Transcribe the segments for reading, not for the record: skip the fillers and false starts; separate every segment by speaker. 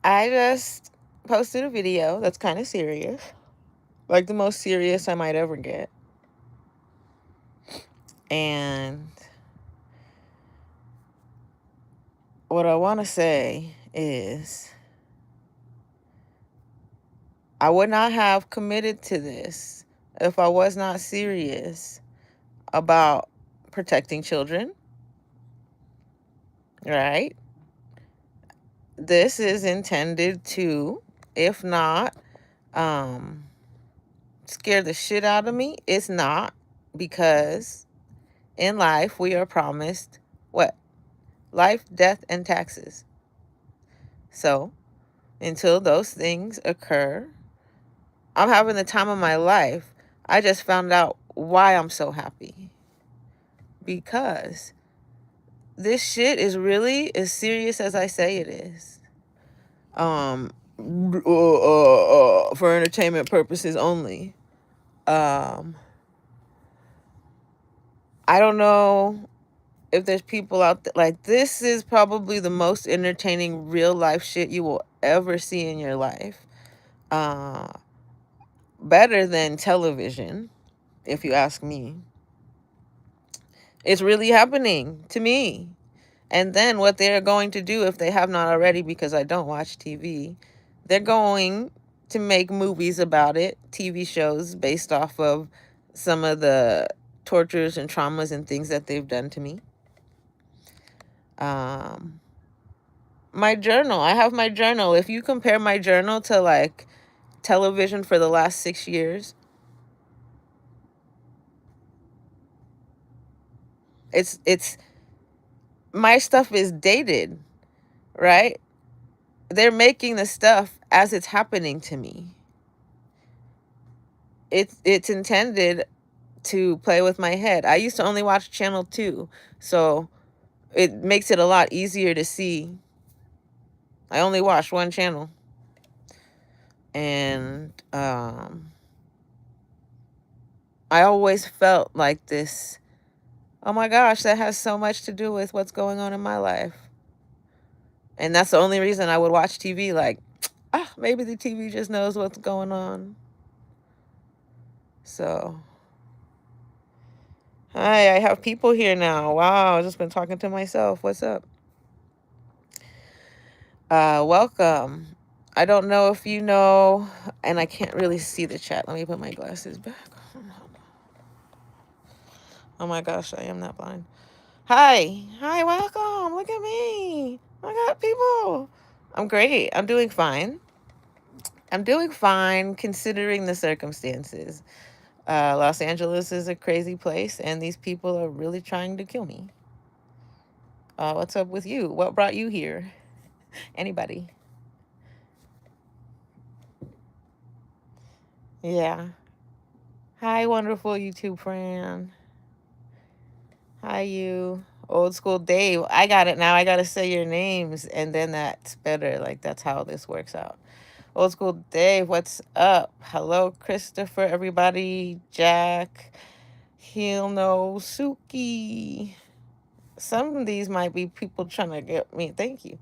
Speaker 1: I just posted a video that's kind of serious, like the most serious I might ever get. And what I want to say is I would not have committed to this if I was not serious about protecting children, right? This is intended to, if not, scare the shit out of me. It's not, because in life we are promised what? Life, death, and taxes. So until those things occur, I'm having the time of my life. I just found out why I'm so happy. Because this shit is really as serious as I say it is. For entertainment purposes only. I don't know if there's people out there, like, this is probably the most entertaining real life shit you will ever see in your life. Better than television, if you ask me. It's really happening to me. And then what they're going to do, if they have not already, because I don't watch TV, they're going to make movies about it, TV shows based off of some of the tortures and traumas and things that they've done to me. My journal, I have my journal. If you compare my journal to like television for the last 6 years, it's my stuff is dated, right? They're making the stuff as it's happening to me. It's intended to play with my head. I used to only watch channel 2, so it makes it a lot easier to see. I only watched one channel. And I always felt like this, oh my gosh, that has so much to do with what's going on in my life. And that's the only reason I would watch TV, like, maybe the TV just knows what's going on. So, hi, I have people here now. Wow, I've just been talking to myself. What's up? Welcome. I don't know if you know, and I can't really see the chat. Let me put my glasses back. Oh my gosh, I am not blind. Hi, welcome. Look at me. I got people. I'm great. I'm doing fine. Considering the circumstances. Los Angeles is a crazy place, and these people are really trying to kill me. What's up with you? What brought you here? Anybody? Yeah. Hi, wonderful YouTube friend. Hi, you. Old school Dave. I got it now. I got to say your names, and then that's better. Like, that's how this works out. Old school Dave, what's up? Hello, Christopher, everybody. Jack, Hilno, Suki. Some of these might be people trying to get me, thank you,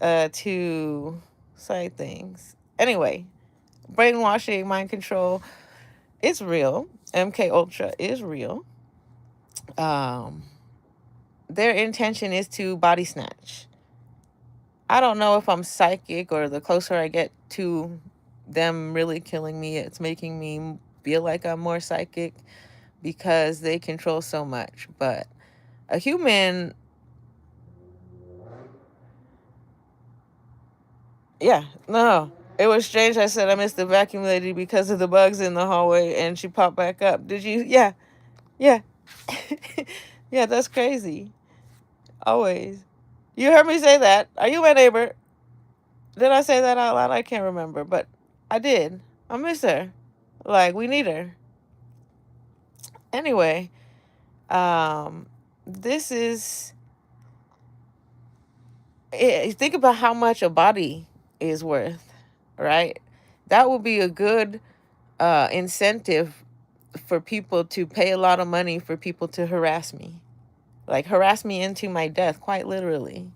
Speaker 1: to say things. Anyway, brainwashing, mind control, it's real. MK Ultra is real. Their intention is to body snatch. I don't know if I'm psychic, or the closer I get to them really killing me, it's making me feel like I'm more psychic, because they control so much. But a human, yeah, no. It was strange. I said I missed the vacuum lady because of the bugs in the hallway, and she popped back up. Did you? Yeah, yeah. Yeah, that's crazy. Always. You heard me say that. Are you my neighbor? Did I say that out loud? I can't remember, but I did. I miss her. Like, we need her. Anyway, this is, think about how much a body is worth, right? That would be a good incentive for people to pay a lot of money for people to harass me. Like, harass me into my death, quite literally.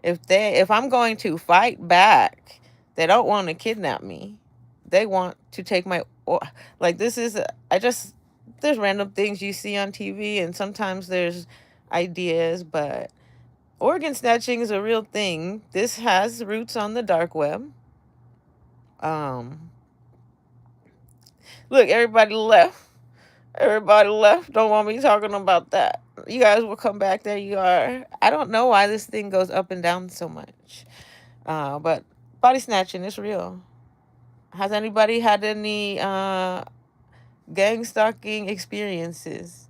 Speaker 1: If I'm going to fight back, they don't want to kidnap me. They want to take my like this is I just there's random things you see on TV, and sometimes there's ideas, but organ snatching is a real thing. This has roots on the dark web. Um Look, everybody left. Everybody left. Don't want me talking about that. You guys will come back. There you are. I don't know why this thing goes up and down so much. But body snatching is real. Has anybody had any gang stalking experiences?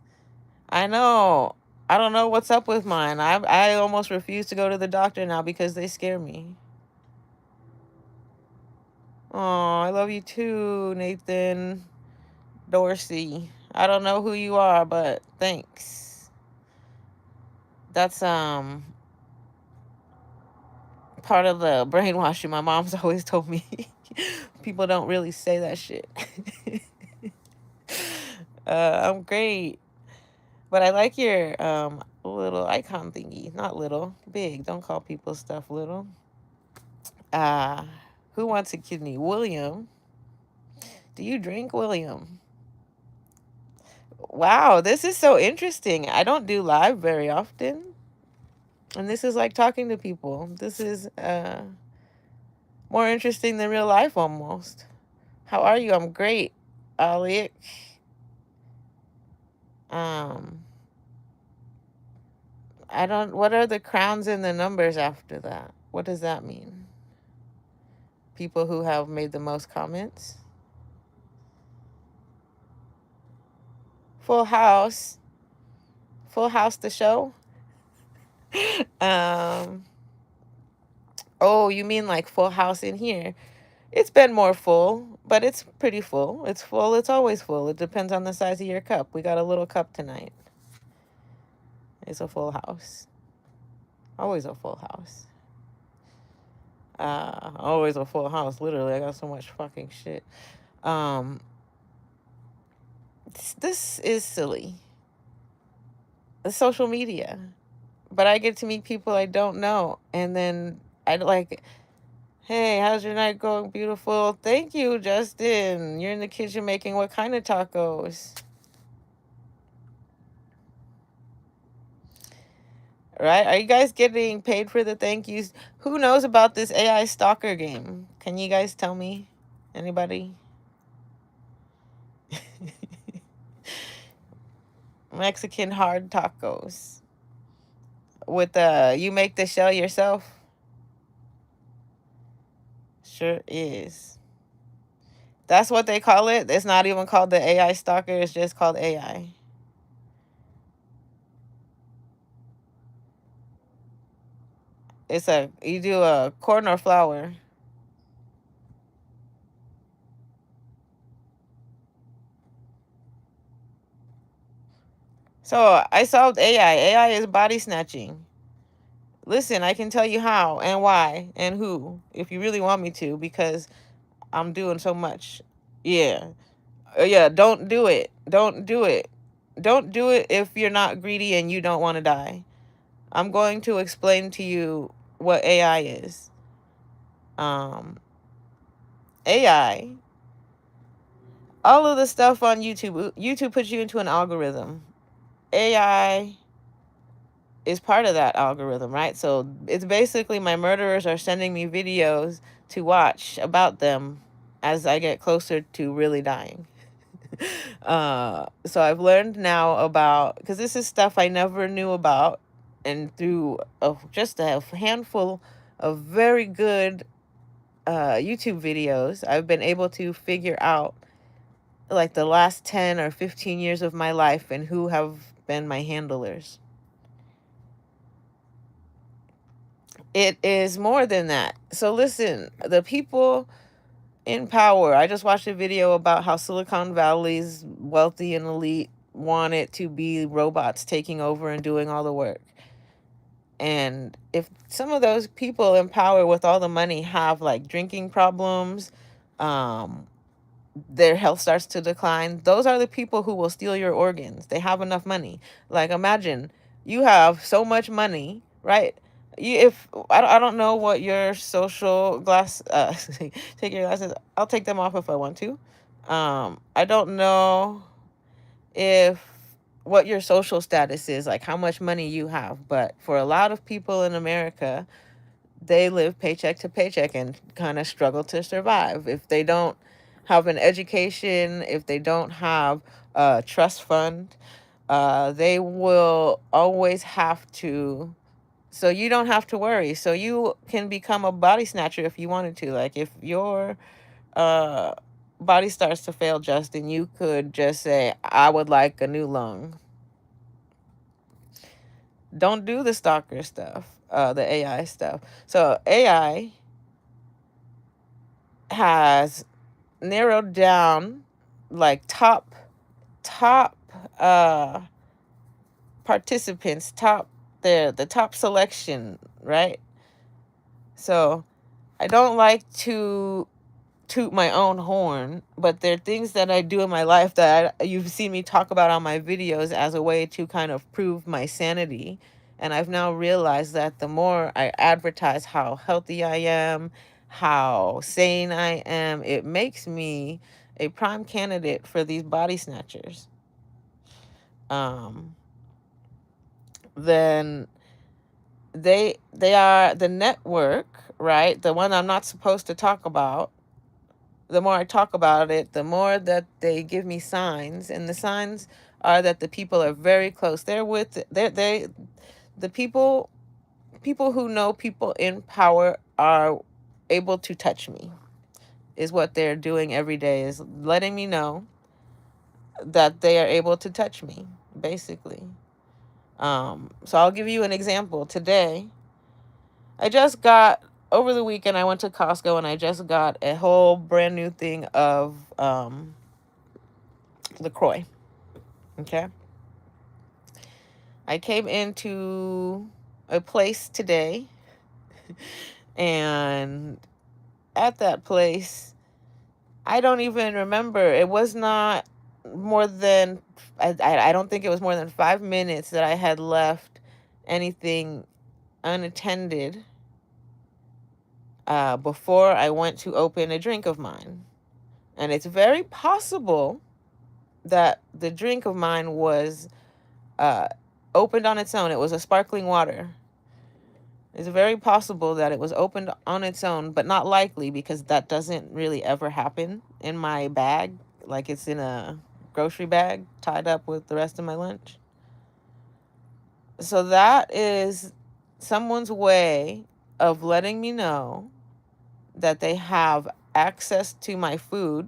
Speaker 1: I know. I don't know what's up with mine. I almost refuse to go to the doctor now because they scare me. Oh, I love you too, Nathan Dorsey. I don't know who you are, but thanks. That's part of the brainwashing. My mom's always told me people don't really say that shit. I'm great. But I like your little icon thingy. Not little, big. Don't call people stuff little. Uh who wants a kidney? William. Do you drink, William? Wow, this is so interesting. I don't do live very often. And this is like talking to people. This is more interesting than real life almost. How are you? I'm great, Alec. Um, I don't. What are the crowns and the numbers after that? What does that mean? People who have made the most comments. Full House. Full House, the show. um. Oh, you mean like Full House in here? It's been more full, but it's pretty full. It's full. It's always full. It depends on the size of your cup. We got a little cup tonight. It's a full house. Always a full house. Always a full house. Literally, I got so much fucking shit. Um, this is silly. It's social media, but I get to meet people I don't know, and then I like, hey, how's your night going? Beautiful. Thank you, Justin. You're in the kitchen making what kind of tacos? Right? Are you guys getting paid for the thank yous? Who knows about this AI stalker game? Can you guys tell me? Anybody? Mexican hard tacos. With you make the shell yourself? Sure is. That's what they call it. It's not even called the AI stalker, it's just called AI. You do a corn or flour. So I solved AI. AI is body snatching. Listen, I can tell you how and why and who if you really want me to, because I'm doing so much. Yeah. Yeah, don't do it. Don't do it. Don't do it if you're not greedy and you don't want to die. I'm going to explain to you what AI is. AI, all of the stuff on YouTube puts you into an algorithm. AI is part of that algorithm, right? So it's basically my murderers are sending me videos to watch about them as I get closer to really dying. So I've learned now about, because this is stuff I never knew about, and through just a handful of very good YouTube videos, I've been able to figure out like the last 10 or 15 years of my life and who have been my handlers. It is more than that. So listen, the people in power. I just watched a video about how Silicon Valley's wealthy and elite want it to be robots taking over and doing all the work. And if some of those people in power with all the money have like drinking problems, their health starts to decline, those are the people who will steal your organs. They have enough money. Like imagine you have so much money, right? If I don't know what your social glass take your glasses. I'll take them off if I want to. I don't know if what your social status is, like how much money you have, but for a lot of people in America, they live paycheck to paycheck and kind of struggle to survive. If they don't have an education, if they don't have a trust fund, they will always have to. So you don't have to worry. So you can become a body snatcher if you wanted to. Like if your uh, body starts to fail, Justin, you could just say, I would like a new lung. Don't do the stalker stuff, the AI stuff. So AI has narrowed down like top uh participants, top the top selection, right? So I don't like to toot my own horn, but there are things that I do in my life that you've seen me talk about on my videos as a way to kind of prove my sanity. And I've now realized that the more I advertise how healthy I am, how sane I am, it makes me a prime candidate for these body snatchers. Um, then they are the network, right? The one I'm not supposed to talk about. The more I talk about it, the more that they give me signs, and the signs are that the people are very close. They the people who know people in power are able to touch me. Is what they're doing every day, is letting me know that they are able to touch me, basically. So I'll give you an example. Today, I just got over the weekend. I went to Costco and I just got a whole brand new thing of LaCroix. Okay. I came into a place today, and at that place, I don't even remember. It was not more than, I don't think it was more than 5 minutes that I had left anything unattended before I went to open a drink of mine. And it's very possible that the drink of mine was uh, opened on its own. It was a sparkling water. It's very possible that it was opened on its own, but not likely because that doesn't really ever happen in my bag. Like it's in a grocery bag tied up with the rest of my lunch. So that is someone's way of letting me know that they have access to my food,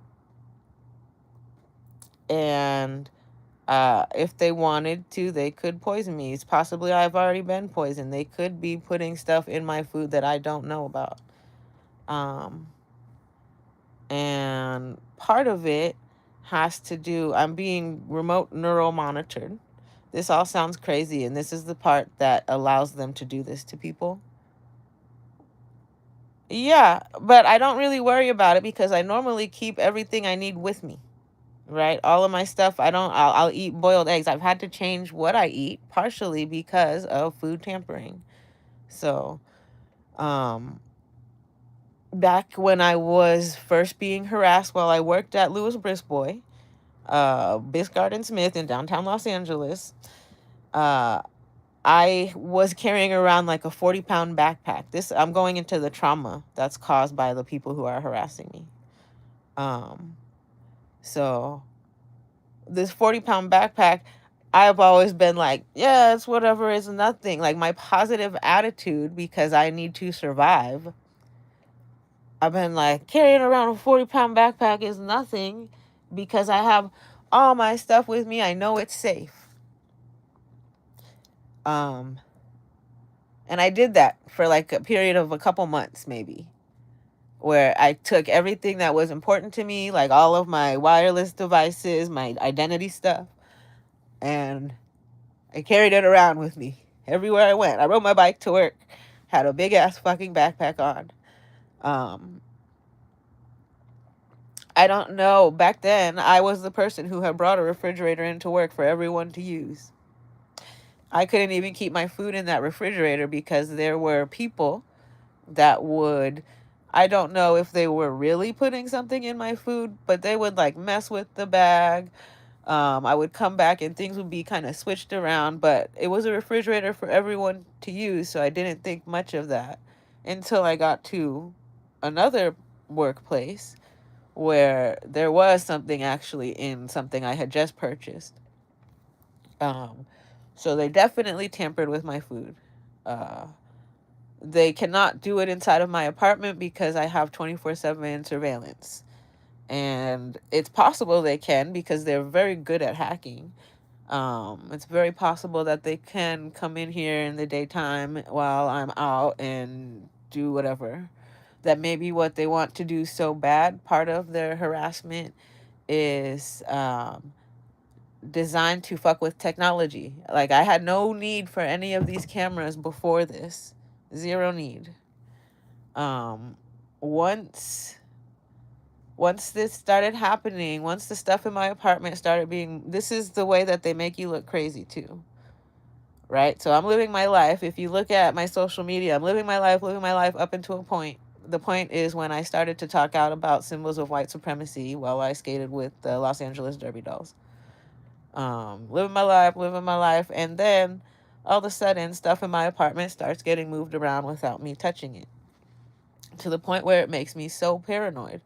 Speaker 1: and if they wanted to, they could poison me. It's possibly I've already been poisoned. They could be putting stuff in my food that I don't know about. Um, and part of it has to do, I'm being remote neural monitored. This all sounds crazy, and this is the part that allows them to do this to people. Yeah, but I don't really worry about it because I normally keep everything I need with me. Right? All of my stuff, I'll eat boiled eggs. I've had to change what I eat partially because of food tampering. So, um, back when I was first being harassed while I worked at Louis Brisbois, Biscard and Smith in downtown Los Angeles, uh, I was carrying around like a 40-pound backpack. I'm going into the trauma that's caused by the people who are harassing me. Um, so this 40-pound backpack, I've always been like, yeah, it's whatever, it's nothing. Like my positive attitude, because I need to survive. I've been like, carrying around a 40-pound backpack is nothing because I have all my stuff with me. I know it's safe. Um, and I did that for like a period of a couple months, maybe, where I took everything that was important to me, like all of my wireless devices, my identity stuff, and I carried it around with me everywhere I went. I rode my bike to work, had a big ass fucking backpack on. Um, I don't know. Back then, I was the person who had brought a refrigerator into work for everyone to use. I couldn't even keep my food in that refrigerator because there were people that would, I don't know if they were really putting something in my food, but they would like mess with the bag. I would come back and things would be kind of switched around, but it was a refrigerator for everyone to use, so I didn't think much of that until I got to another workplace where there was something actually in something I had just purchased. Um, so they definitely tampered with my food. Uh, they cannot do it inside of my apartment because I have 24/7 surveillance. And it's possible they can because they're very good at hacking. It's very possible that they can come in here in the daytime while I'm out and do whatever. That may be what they want to do so bad. Part of their harassment is designed to fuck with technology. Like, I had no need for any of these cameras before this. Zero need. Um, once this started happening, once the stuff in my apartment started being, this is the way that they make you look crazy too, right? So I'm living my life. If you look at my social media, I'm living my life up until a point. The point is when I started to talk out about symbols of white supremacy while I skated with the Los Angeles Derby Dolls. Living my life, and then all of a sudden stuff in my apartment starts getting moved around without me touching it, to the point where it makes me so paranoid.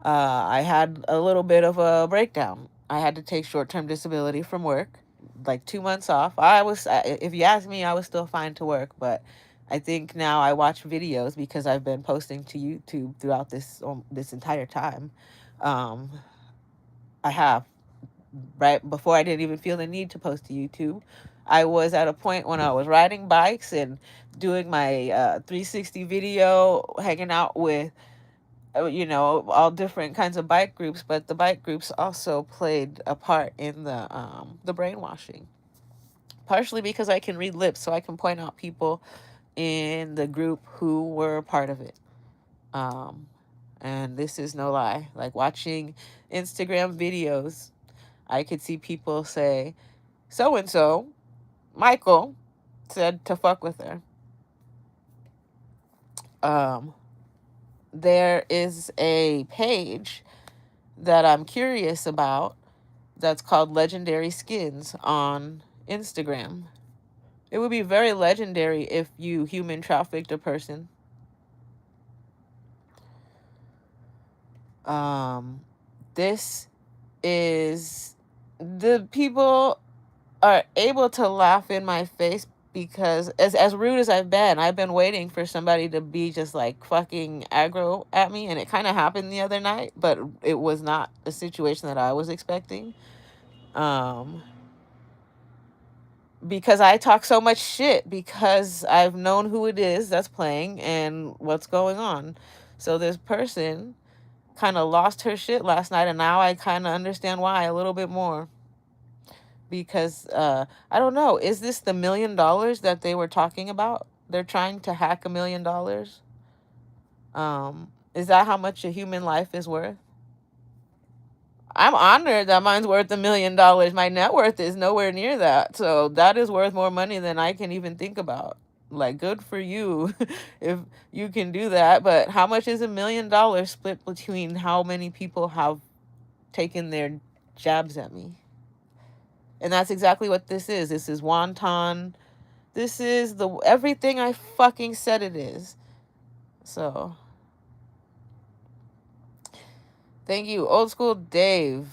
Speaker 1: I had a little bit of a breakdown. I had to take short-term disability from work, like 2 months off. If you ask me, I was still fine to work, but I think now I watch videos because I've been posting to YouTube throughout this entire time. Um, I have, right before I didn't even feel the need to post to YouTube. I was at a point when I was riding bikes and doing my 360 video, hanging out with all different kinds of bike groups, but the bike groups also played a part in the brainwashing. Partially because I can read lips, so I can point out people in the group who were part of it. Um, and this is no lie. Like, watching Instagram videos, I could see people say, so and so, Michael, said to fuck with her. Um, there is a page that I'm curious about that's called Legendary Skins on Instagram. It would be very legendary if you human trafficked a person. This is, the people are able to laugh in my face because as rude as I've been waiting for somebody to be just like fucking aggro at me, and it kind of happened the other night, but it was not a situation that I was expecting. Because I talk so much shit because I've known who it is that's playing and what's going on. So this person kind of lost her shit last night, and now I kind of understand why a little bit more. Because I don't know, is this the $1 million that they were talking about? They're trying to hack $1 million. Is that how much a human life is worth? I'm honored that mine's worth $1 million. My net worth is nowhere near that. So that is worth more money than I can even think about. Like, good for you if you can do that. But how much is $1 million split between how many people have taken their jabs at me? And that's exactly what this is. This is wonton. This is the everything I fucking said it is. So, thank you, Old School Dave.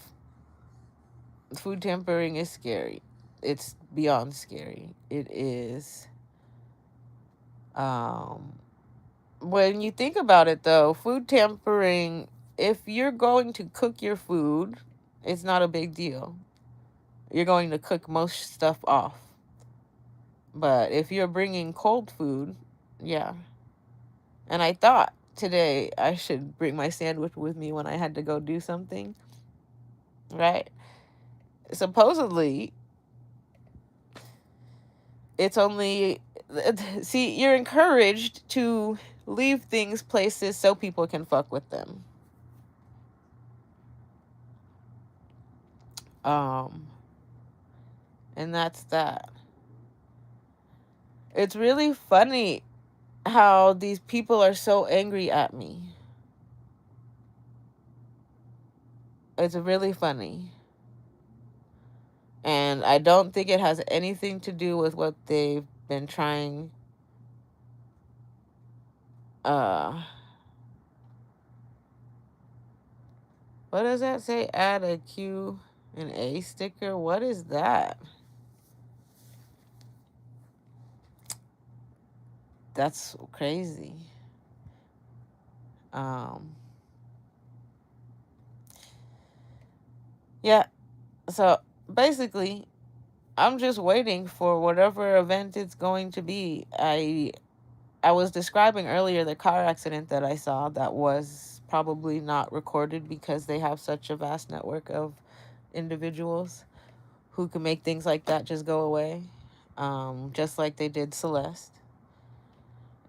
Speaker 1: Food tampering is scary. It's beyond scary. It is. Um, when you think about it, though, food tampering, if you're going to cook your food, it's not a big deal. You're going to cook most stuff off. But if you're bringing cold food, yeah. And I thought today I should bring my sandwich with me when I had to go do something, right? Supposedly, it's only, see, you're encouraged to leave things places so people can fuck with them. Um, and that's that. It's really funny how these people are so angry at me. It's really funny. And I don't think it has anything to do with what they've been trying. What does that say? Add a Q and A sticker? What is that? That's crazy. Um, yeah, so basically, I'm just waiting for whatever event it's going to be. I was describing earlier the car accident that I saw that was probably not recorded because they have such a vast network of individuals who can make things like that just go away, just like they did Celeste.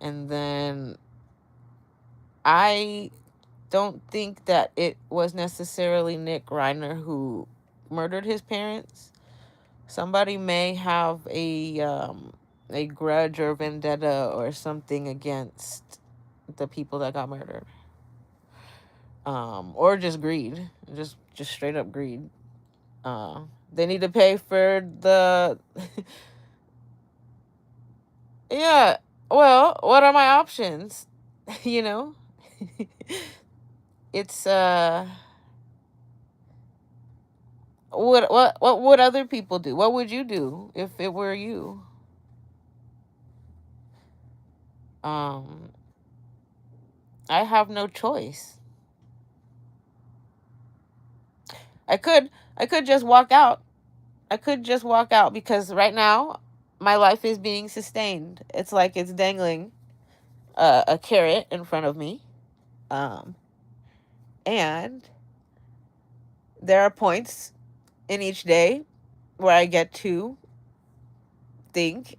Speaker 1: And then I don't think that it was necessarily Nick Reiner who murdered his parents. Somebody may have a grudge or vendetta or something against the people that got murdered, or just greed, just straight up greed. They need to pay for the yeah. Well, what are my options? you know, it's what would other people do? What would you do if it were you? Um, I have no choice. I could I could just walk out. I could just walk out because right now my life is being sustained. It's like it's dangling a carrot in front of me. Um, and there are points in each day where I get to think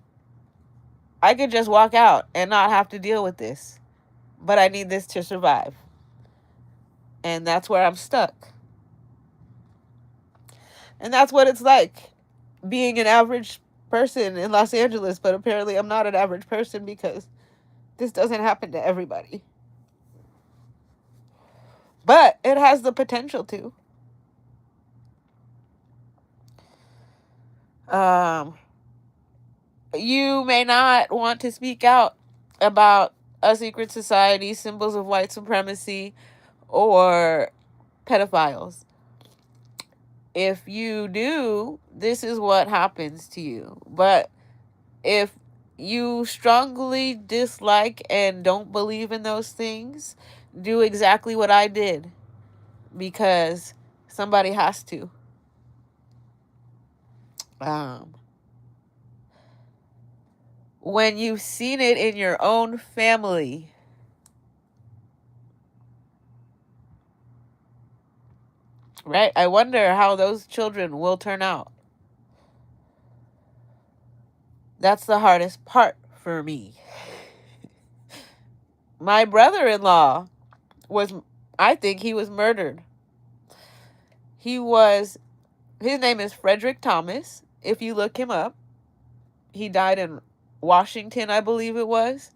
Speaker 1: I could just walk out and not have to deal with this. But I need this to survive. And that's where I'm stuck. And that's what it's like being an average person in Los Angeles, but apparently I'm not an average person because this doesn't happen to everybody. But it has the potential to. Um, you may not want to speak out about a secret society, symbols of white supremacy, or pedophiles. If you do, this is what happens to you. But if you strongly dislike and don't believe in those things, do exactly what I did because somebody has to. Um, when you've seen it in your own family, right? I wonder how those children will turn out. That's the hardest part for me. My brother-in-law was, I think he was murdered. He was, his name is Frederick Thomas. If you look him up, he died in Washington, I believe it was.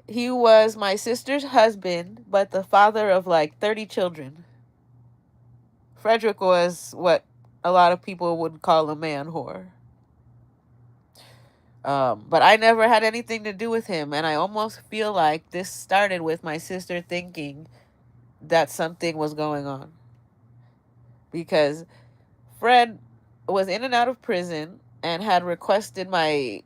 Speaker 1: He was my sister's husband, but the father of like 30 children. Frederick was what a lot of people would call a man whore. But I never had anything to do with him, and I almost feel like this started with my sister thinking that something was going on. Because Fred was in and out of prison and had requested me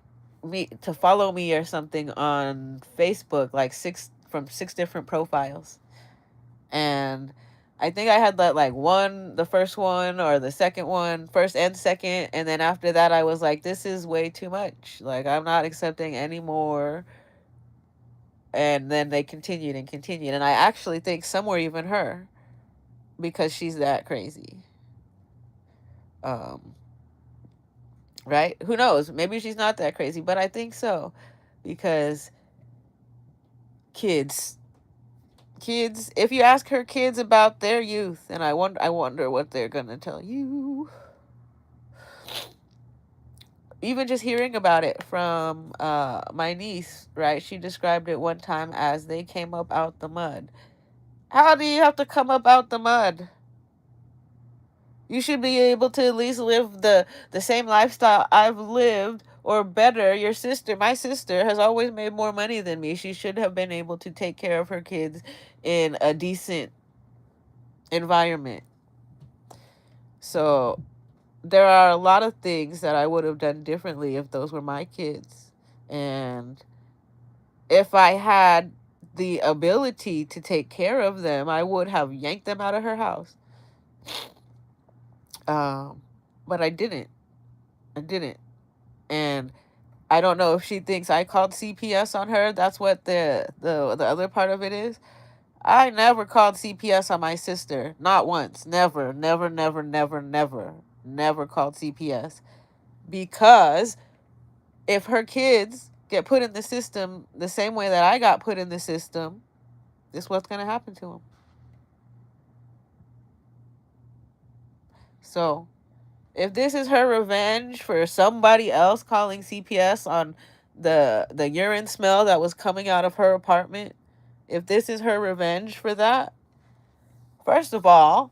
Speaker 1: to follow me or something on Facebook, like six different profiles. And I think I had that like the first one or the second one, first and second, and then after that I was like, this is way too much. Like I'm not accepting any more. And then they continued and continued, and I actually think some were even her because she's that crazy. Um, right? Who knows? Maybe she's not that crazy, but I think so because kids kids if you ask her kids about their youth, and I wonder what they're going to tell you. even just hearing about it from my niece, right? She described it one time as they came up out the mud. How do you have to come up out the mud? You should be able to at least live the same lifestyle I've lived or better. My sister has always made more money than me. She should have been able to take care of her kids in a decent environment. So there are a lot of things that I would have done differently if those were my kids. And if I had the ability to take care of them, I would have yanked them out of her house. Um, but I didn't. I didn't. And I don't know if she thinks I called CPS on her. That's what the other part of it is. I never called CPS on my sister. Not once. Never, never, never, never, never, never called CPS. Because if her kids get put in the system the same way that I got put in the system, this is what's going to happen to them. So if this is her revenge for somebody else calling CPS on the urine smell that was coming out of her apartment, if this is her revenge for that, first of all,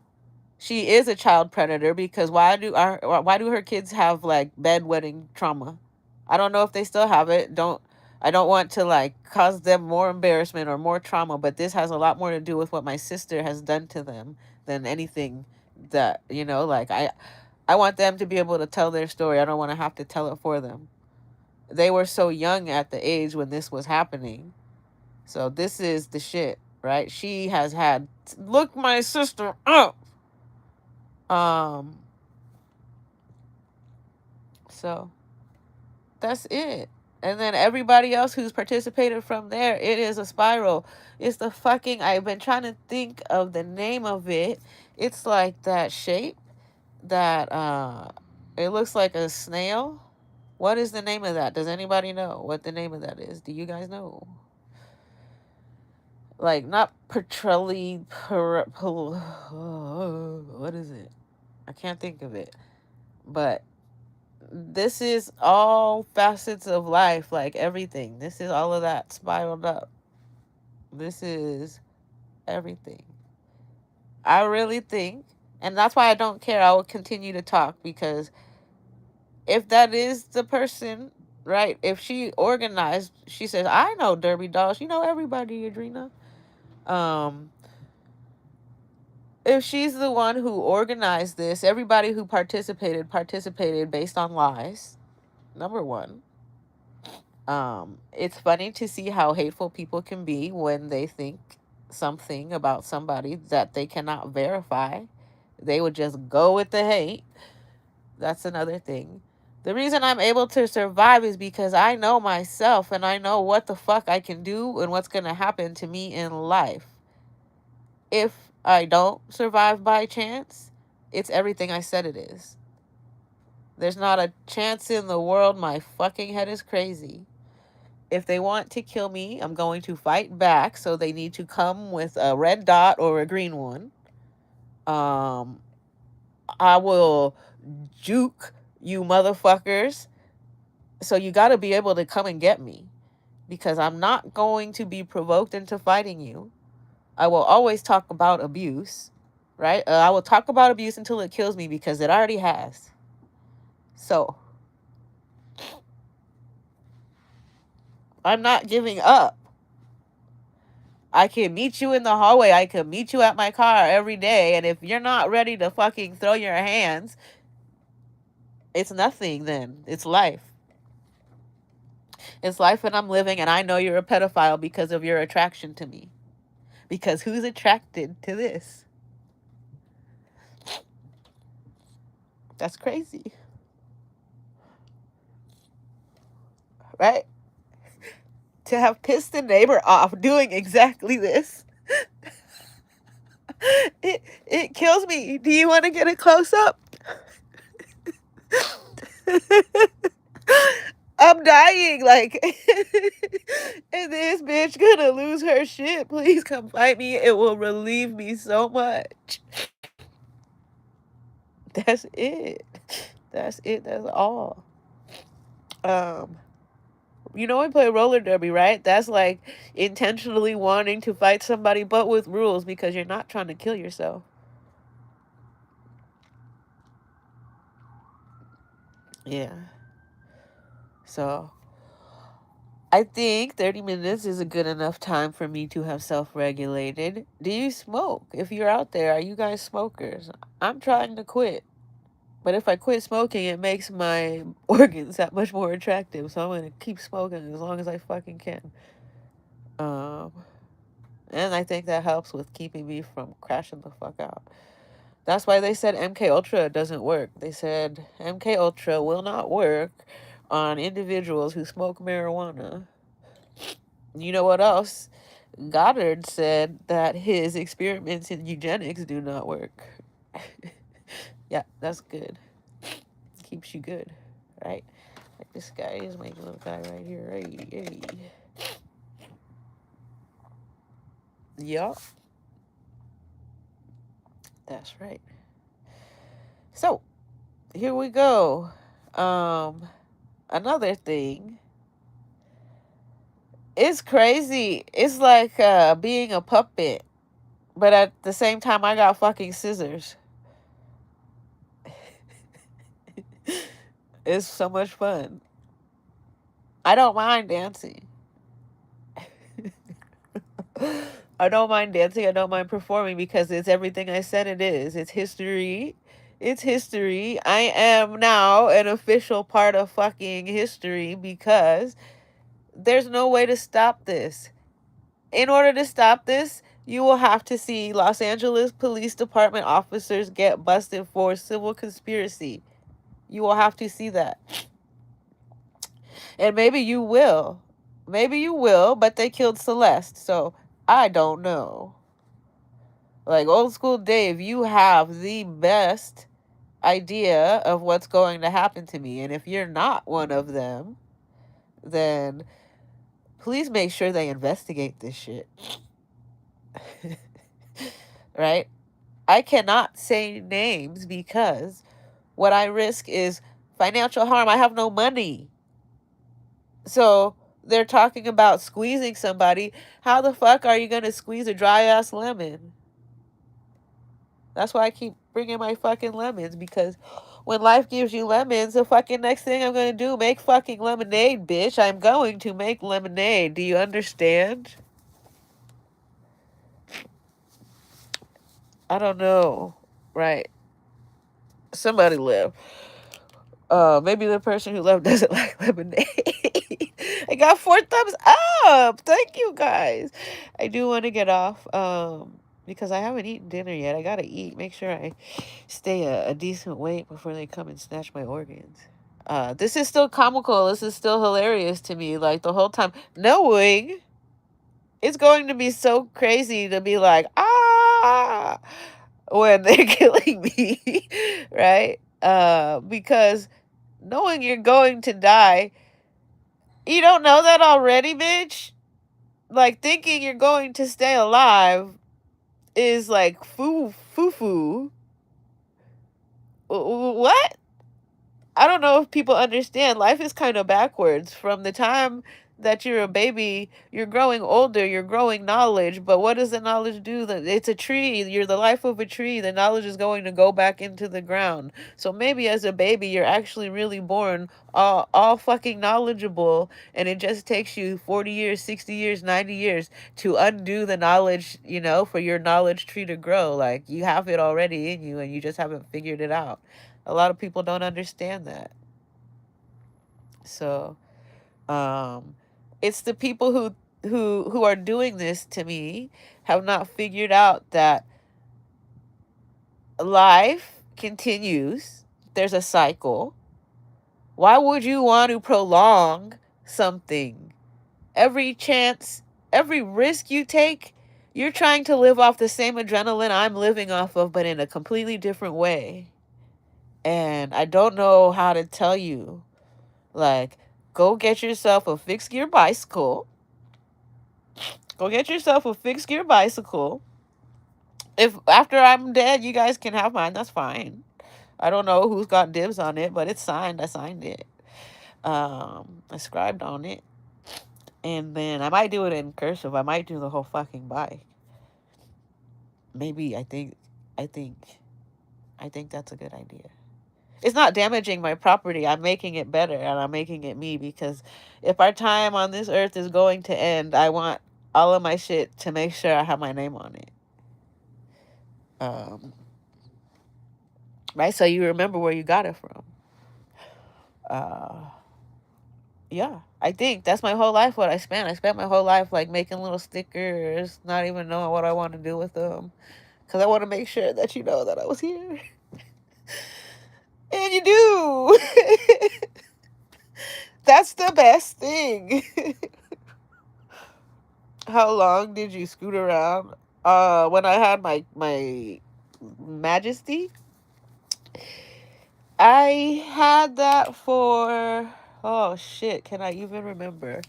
Speaker 1: she is a child predator because why do her kids have like bedwetting trauma? I don't know if they still have it. I don't want to like cause them more embarrassment or more trauma, but this has a lot more to do with what my sister has done to them than anything that, like I want them to be able to tell their story. I don't want to have to tell it for them. They were so young at the age when this was happening. So this is the shit, right? She has had look my sister up. Um so that's it. And then everybody else who's participated from there, it is a spiral. It's the fucking I've been trying to think of the name of it. It's like that shape that it looks like a snail. What is the name of that? Does anybody know what the name of that is? Do you guys know? Like not Petrelli, what is it? I can't think of it. But this is all facets of life, like everything. This is all of that spiraled up. This is everything. I really think, and that's why I don't care. I will continue to talk because if that is the person, right? If she organized, she says, "I know Derby Dolls. You know everybody, Adrena." Um, if she's the one who organized this, everybody who participated based on lies. Number one. It's funny to see how hateful people can be when they think something about somebody that they cannot verify. They would just go with the hate. That's another thing. The reason I'm able to survive is because I know myself and I know what the fuck I can do and what's going to happen to me in life. If I don't survive by chance, it's everything I said it is. There's not a chance in the world my fucking head is crazy. If they want to kill me, I'm going to fight back. So they need to come with a red dot or a green one. I will juke you motherfuckers. So you got to be able to come and get me because I'm not going to be provoked into fighting you. I will always talk about abuse, right? I will talk about abuse until it kills me because it already has. So I'm not giving up. I can meet you in the hallway. I can meet you at my car every day. And if you're not ready to fucking throw your hands, it's nothing then. It's life. It's life and I'm living. And I know you're a pedophile because of your attraction to me. Because who's attracted to this? That's crazy. Right? To have pissed the neighbor off doing exactly this. It kills me. Do you want to get a close up? I'm dying, like, and this bitch gonna lose her shit. Please come fight me. It will relieve me so much. That's it. That's it. That's all. Um, you know, we play roller derby, right? That's like intentionally wanting to fight somebody, but with rules because you're not trying to kill yourself. Yeah. So I think 30 minutes is a good enough time for me to have self regulated. Do you smoke? If you're out there, are you guys smokers? I'm trying to quit. But if I quit smoking, it makes my organs that much more attractive. So I'm going to keep smoking as long as I fucking can. Um, and I think that helps with keeping me from crashing the fuck out. That's why they said MK Ultra doesn't work. They said MK Ultra will not work on individuals who smoke marijuana. You know what else? Goddard said that his experiments in eugenics do not work. Yeah, that's good. Keeps you good, right? Like this guy is my little guy right here. Hey, hey. Yup, that's right. So here we go. Um, Another thing. It's crazy. It's like being a puppet, but at the same time, I got fucking scissors. It's so much fun. I don't mind dancing. I don't mind dancing. I don't mind performing because it's everything I said it is. It's history. It's history. I am now an official part of fucking history because there's no way to stop this. In order to stop this, you will have to see Los Angeles Police Department officers get busted for civil conspiracy. You will have to see that. And maybe you will. Maybe you will, but they killed Celeste, so I don't know. Like old school Dave, you have the best idea of what's going to happen to me. And if you're not one of them, then please make sure they investigate this shit. Right? I cannot say names because what I risk is financial harm. I have no money. So they're talking about squeezing somebody. How the fuck are you going to squeeze a dry ass lemon? That's why I keep bringing my fucking lemons because when life gives you lemons, the fucking next thing I'm going to do, make fucking lemonade, bitch. I'm going to make lemonade. Do you understand? I don't know. Right. Somebody left. Maybe the person who left doesn't like lemonade. I got 4 thumbs up. Thank you guys. I do want to get off because I haven't eaten dinner yet. I gotta eat. Make sure I stay a decent weight before they come and snatch my organs. This is still comical. This is still hilarious to me. Like the whole time, knowing it's going to be so crazy to be like when they're killing me, right? Because knowing you're going to die, you don't know that already, bitch. Like thinking you're going to stay alive is like foo. What? I don't know if people understand. Life is kind of backwards. From the time that you're a baby, you're growing older, you're growing knowledge. But what does the knowledge do? That it's a tree. You're the life of a tree. The knowledge is going to go back into the ground. So maybe as a baby, you're actually really born all fucking knowledgeable, and it just takes you 40 years, 60 years, 90 years to undo the knowledge, for your knowledge tree to grow. Like you have it already in you, and you just haven't figured it out. A lot of people don't understand that. So, um, it's the people who are doing this to me have not figured out that life continues. There's a cycle. Why would you want to prolong something? Every chance, every risk you take, you're trying to live off the same adrenaline I'm living off of, but in a completely different way. And I don't know how to tell you. Like, go get yourself a fixed gear bicycle. Go get yourself a fixed gear bicycle. If after I'm dead, you guys can have mine, that's fine. I don't know who's got dibs on it, but it's signed. I signed it. inscribed on it. And then I might do it in cursive. I might do the whole fucking bike. Maybe I think I think that's a good idea. It's not damaging my property. I'm making it better and I'm making it me, because if our time on this earth is going to end, I want all of my shit to make sure I have my name on it. Um, right? So you remember where you got it from. Uh, yeah, I think that's my whole life what I spent. I spent my whole life like making little stickers, not even knowing what I want to do with them. Because I want to make sure that you know that I was here. And you do. That's the best thing. How long did you scoot around? When I had my Majesty, I had that for, oh shit, can I even remember?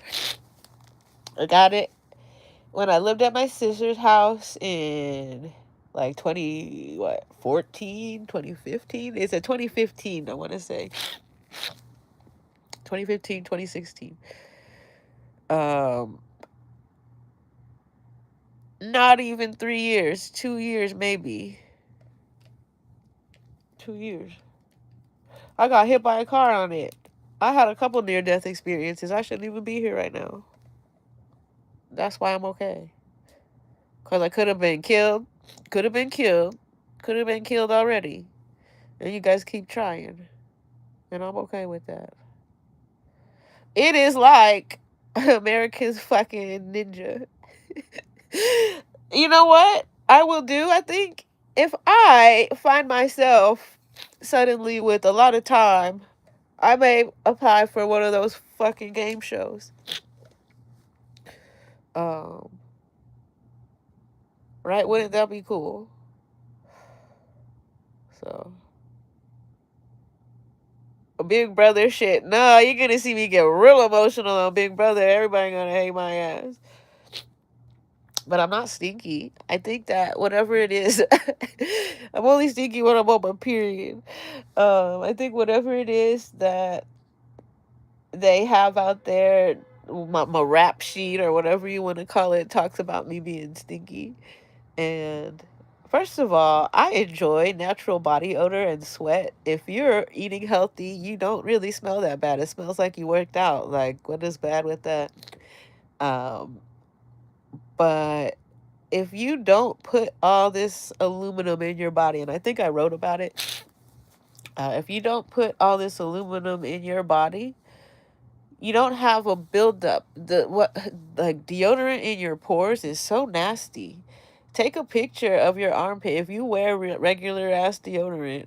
Speaker 1: I got it when I lived at my sister's house in like 20 what 14 2015. It's a 2015, I want to say 2015, 2016. um Not even 3 years, 2 years maybe. 2 years. I got hit by a car on it. I had a couple near-death experiences. I shouldn't even be here right now. That's why I'm okay. Because I could have been killed. Could have been killed. Could have been killed already. And you guys keep trying. And I'm okay with that. It is like America's fucking ninja. You know what I will do? I think if I find myself suddenly with a lot of time, I may apply for one of those fucking game shows. Um, right? Wouldn't that be cool? So, a Big Brother shit. No, you're gonna see me get real emotional on Big Brother. Everybody gonna hate my ass. But I'm not stinky. I think that whatever it is, I'm only stinky when I'm on my period. I think whatever it is that they have out there, my rap sheet or whatever you want to call it, talks about me being stinky. And first of all, I enjoy natural body odor and sweat. If you're eating healthy, you don't really smell that bad. It smells like you worked out. Like, what is bad with that? Um, but if you don't put all this aluminum in your body, and I think I wrote about it, if you don't put all this aluminum in your body, you don't have a buildup. The what like deodorant in your pores is so nasty. Take a picture of your armpit. If you wear regular ass deodorant,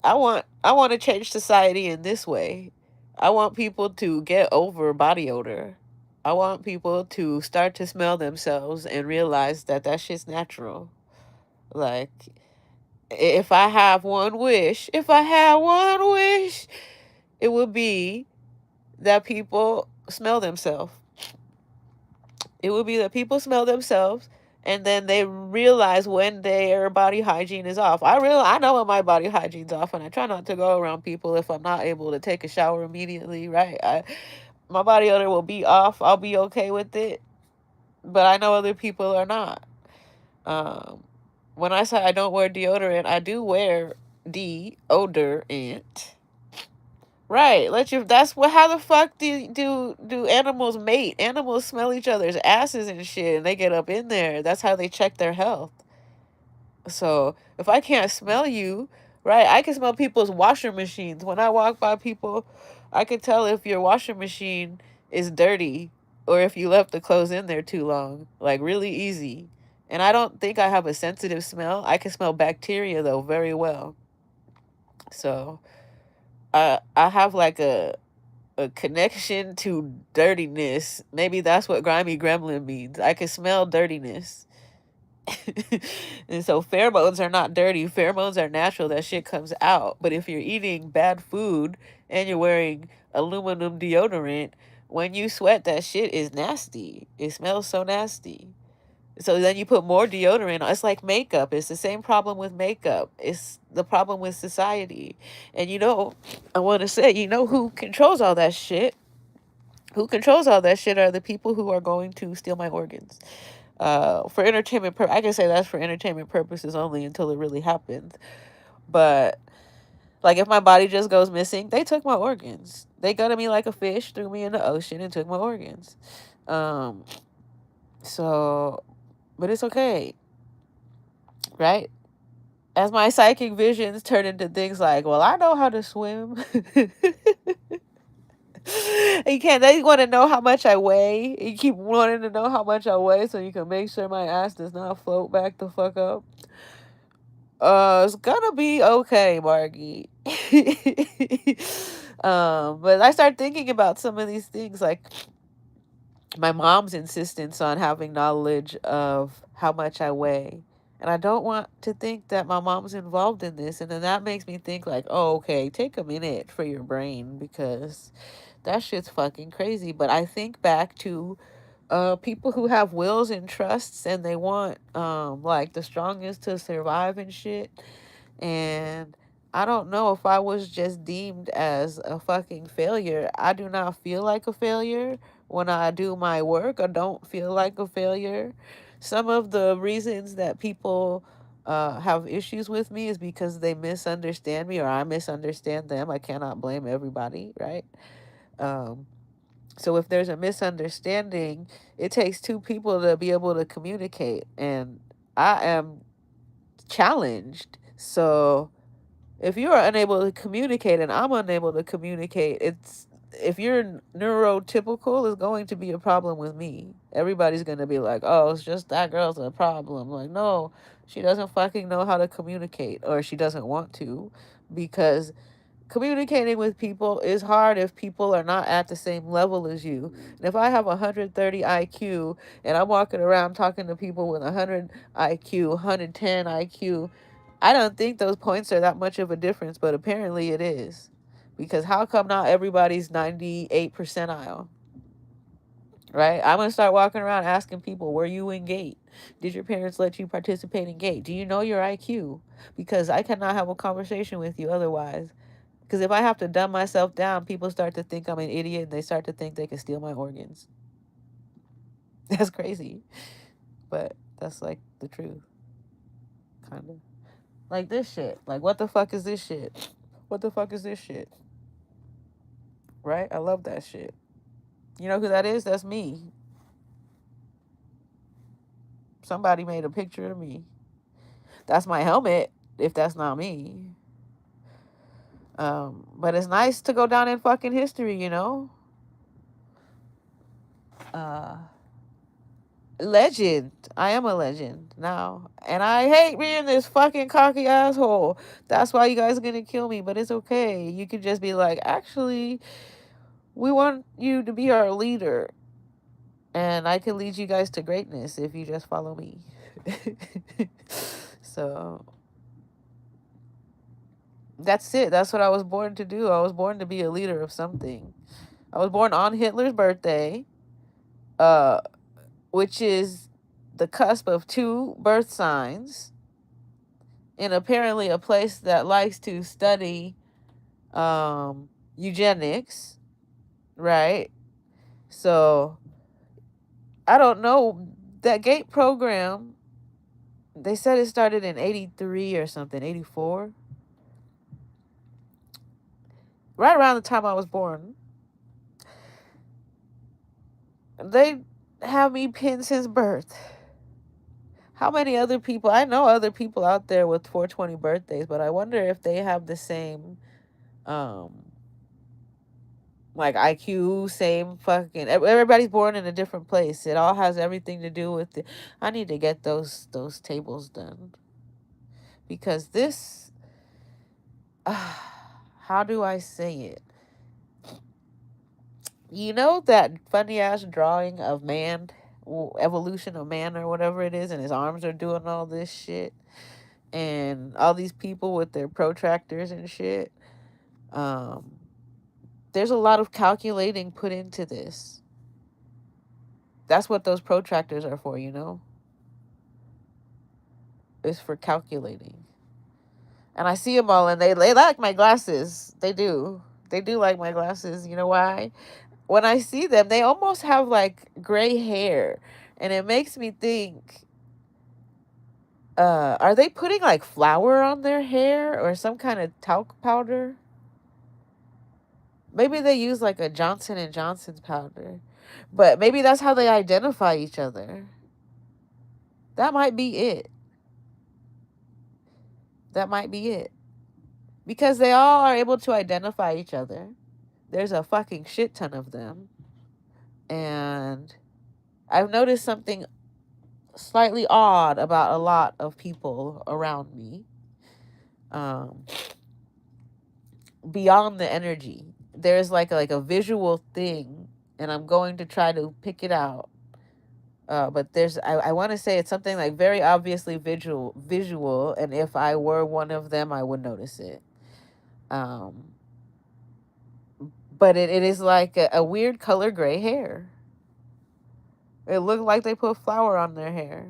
Speaker 1: I want to change society in this way. I want people to get over body odor. I want people to start to smell themselves and realize that that shit's natural. Like, if I have one wish, if I had one wish, it would be that people smell themselves. It would be that people smell themselves and then they realize when their body hygiene is off. I know when my body hygiene's off, and I try not to go around people if I'm not able to take a shower immediately, right? My body odor will be off. I'll be okay with it. But I know other people are not. Um, when I say I don't wear deodorant, I do wear deodorant. Right. Let you That's what how the fuck do animals mate? Animals smell each other's asses and shit and they get up in there. That's how they check their health. So if I can't smell you, right, I can smell people's washer machines. When I walk by people, I can tell if your washer machine is dirty or if you left the clothes in there too long. Like, really easy. And I don't think I have a sensitive smell. I can smell bacteria though very well. So I have like a connection to dirtiness. Maybe that's what grimy gremlin means. I can smell dirtiness. And so pheromones are not dirty. Pheromones are natural. That shit comes out. But if you're eating bad food and you're wearing aluminum deodorant, when you sweat, that shit is nasty. It smells so nasty. So then you put more deodorant on. It's like makeup. It's the same problem with makeup. It's the problem with society. And I want to say, who controls all that shit? Who controls all that shit are the people who are going to steal my organs. For entertainment I can say that's for entertainment purposes only until it really happens. But like if my body just goes missing, they took my organs. They gutted me like a fish, threw me in the ocean, and took my organs. Um, so, but it's okay, right? As my psychic visions turn into things like, well, I know how to swim. You can't. They want to know how much I weigh. You keep wanting to know how much I weigh so you can make sure my ass does not float back the fuck up. It's gonna be okay, Margie. But I start thinking about some of these things, like my mom's insistence on having knowledge of how much I weigh. And I don't want to think that my mom's involved in this. And then that makes me think like, oh, okay, take a minute for your brain because that shit's fucking crazy. But I think back to people who have wills and trusts and they want like the strongest to survive and shit. And I don't know if I was just deemed as a fucking failure. I do not feel like a failure when I do my work. I don't feel like a failure. Some of the reasons that people have issues with me is because they misunderstand me or I misunderstand them. I cannot blame everybody, right? Um, so if there's a misunderstanding, it takes two people to be able to communicate. And I am challenged. So if you are unable to communicate and I'm unable to communicate, it's if you're neurotypical, it's going to be a problem with me. Everybody's going to be like, oh, it's just that girl's a problem. Like, no, she doesn't fucking know how to communicate or she doesn't want to because communicating with people is hard if people are not at the same level as you. And if I have 130 IQ and I'm walking around talking to people with 100 IQ, 110 IQ, I don't think those points are that much of a difference, but apparently it is. Because how come not everybody's 98 percentile? Right? I'm going to start walking around asking people, were you in GATE? Did your parents let you participate in GATE? Do you know your IQ? Because I cannot have a conversation with you otherwise. Because if I have to dumb myself down, people start to think I'm an idiot and they start to think they can steal my organs. That's crazy. But that's like the truth. Kind of. Like this shit. Like, what the fuck is this shit? What the fuck is this shit? Right? I love that shit. You know who that is? That's me. Somebody made a picture of me. That's my helmet, if that's not me. But it's nice to go down in fucking history, you know? Uh, Legend. I am a legend now. And I hate being this fucking cocky asshole. That's why you guys are gonna kill me, but it's okay. You can just be like, actually, we want you to be our leader. And I can lead you guys to greatness if you just follow me. So that's it. That's what I was born to do. I was born to be a leader of something. I was born on Hitler's birthday, uh, which is the cusp of two birth signs in apparently a place that likes to study eugenics, right? So I don't know. That GATE program, they said it started in 83 or something, 84. Right around the time I was born. They have me pinned since birth. How many other people? I know other people out there with 420 birthdays, but I wonder if they have the same, um, like IQ, same fucking. Everybody's born in a different place. It all has everything to do with the. I need to get those tables done because this. How do I say it? You know that funny ass drawing of man, evolution of man or whatever it is, and his arms are doing all this shit, and all these people with their protractors and shit. Um, there's a lot of calculating put into this. That's what those protractors are for, you know? is for calculating. And I see them all, and they like my glasses. They do. They do like my glasses. You know why? When I see them, they almost have like gray hair. And it makes me think, are they putting like flour on their hair or some kind of talc powder? Maybe they use like a Johnson and Johnson's powder. But maybe that's how they identify each other. That might be it. That might be it. Because they all are able to identify each other. There's a fucking shit ton of them. And I've noticed something slightly odd about a lot of people around me. Um, Beyond the energy, there's like a visual thing, and I'm going to try to pick it out. But there's I want to say it's something like very obviously visual, and if I were one of them, I would notice it. Um, but it is like a weird color gray hair. It looked like they put flour on their hair.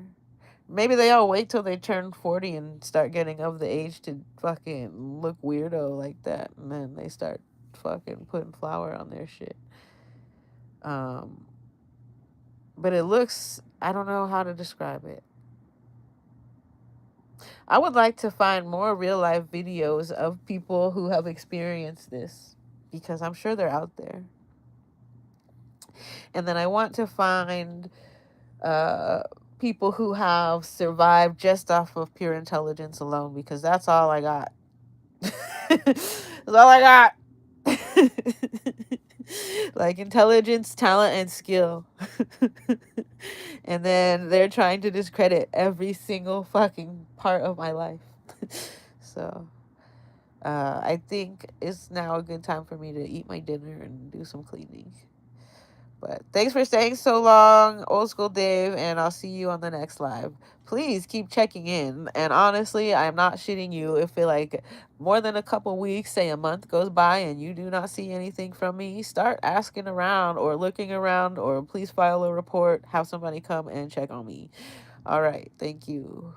Speaker 1: Maybe they all wait till they turn 40 and start getting of the age to fucking look weirdo like that. And then they start fucking putting flour on their shit. Um, but it looks, I don't know how to describe it. I would like to find more real life videos of people who have experienced this because I'm sure they're out there. And then I want to find uh, people who have survived just off of pure intelligence alone because that's all I got. That's all I got. Like intelligence, talent, and skill. And then they're trying to discredit every single fucking part of my life. So I think it's now a good time for me to eat my dinner and do some cleaning. But thanks for staying so long, Old School Dave, and I'll see you on the next live. Please keep checking in. And honestly, I'm not shitting you. If it like more than a couple weeks, say a month goes by and you do not see anything from me, start asking around or looking around, or please file a report, have somebody come and check on me. All right. Thank you.